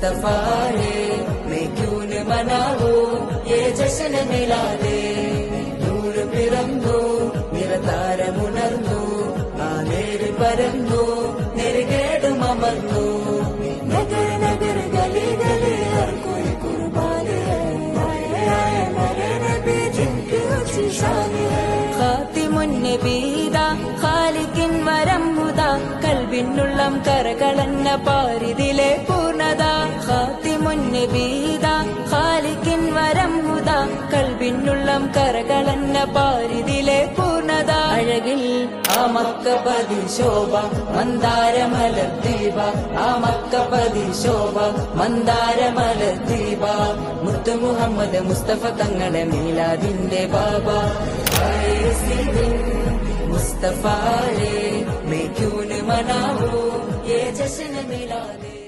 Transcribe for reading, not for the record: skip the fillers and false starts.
मुस्तफा है मैं क्यों न मनाऊं ये जश्न मिलादे നൂർ പിറന്നു നിറതാരമുണർന്നു ആ നേര് പരന്നു നെരുകേടും അമർന്നു നഗര നഗര ഗലി ഗലി ഹർ കോയി കുർബാനി ആയ മേരെ നബി ജിൻകി ഊंची शान है ഖാതിമുൻ നബീദ ഖാലിഖിൻ വരം ഹുദാ കൽബിനുള്ളം കരകളന്ന പാരിതിലെ പൂർണ്ണത ഖാതിമുൻ നബീദ ഖാലിഖിൻ വരം ഹുദാ കൽബിനുള്ളം കരകളന്ന പാരിതിലെ പൂർണ്ണത അഴകിൽ ആ മക്കപതി ശോഭ മന്ദാരമലർ ദീപ ആ മക്കപതി ശോഭ മന്ദാരമലർ ദീപ മുത്തു മുഹമ്മദ് മുസ്തഫ തങ്ങളെ മീലാദിന്റെ ബാബ मुस्तफा है मैं क्यों न मनाऊं ये जश्न मिलादे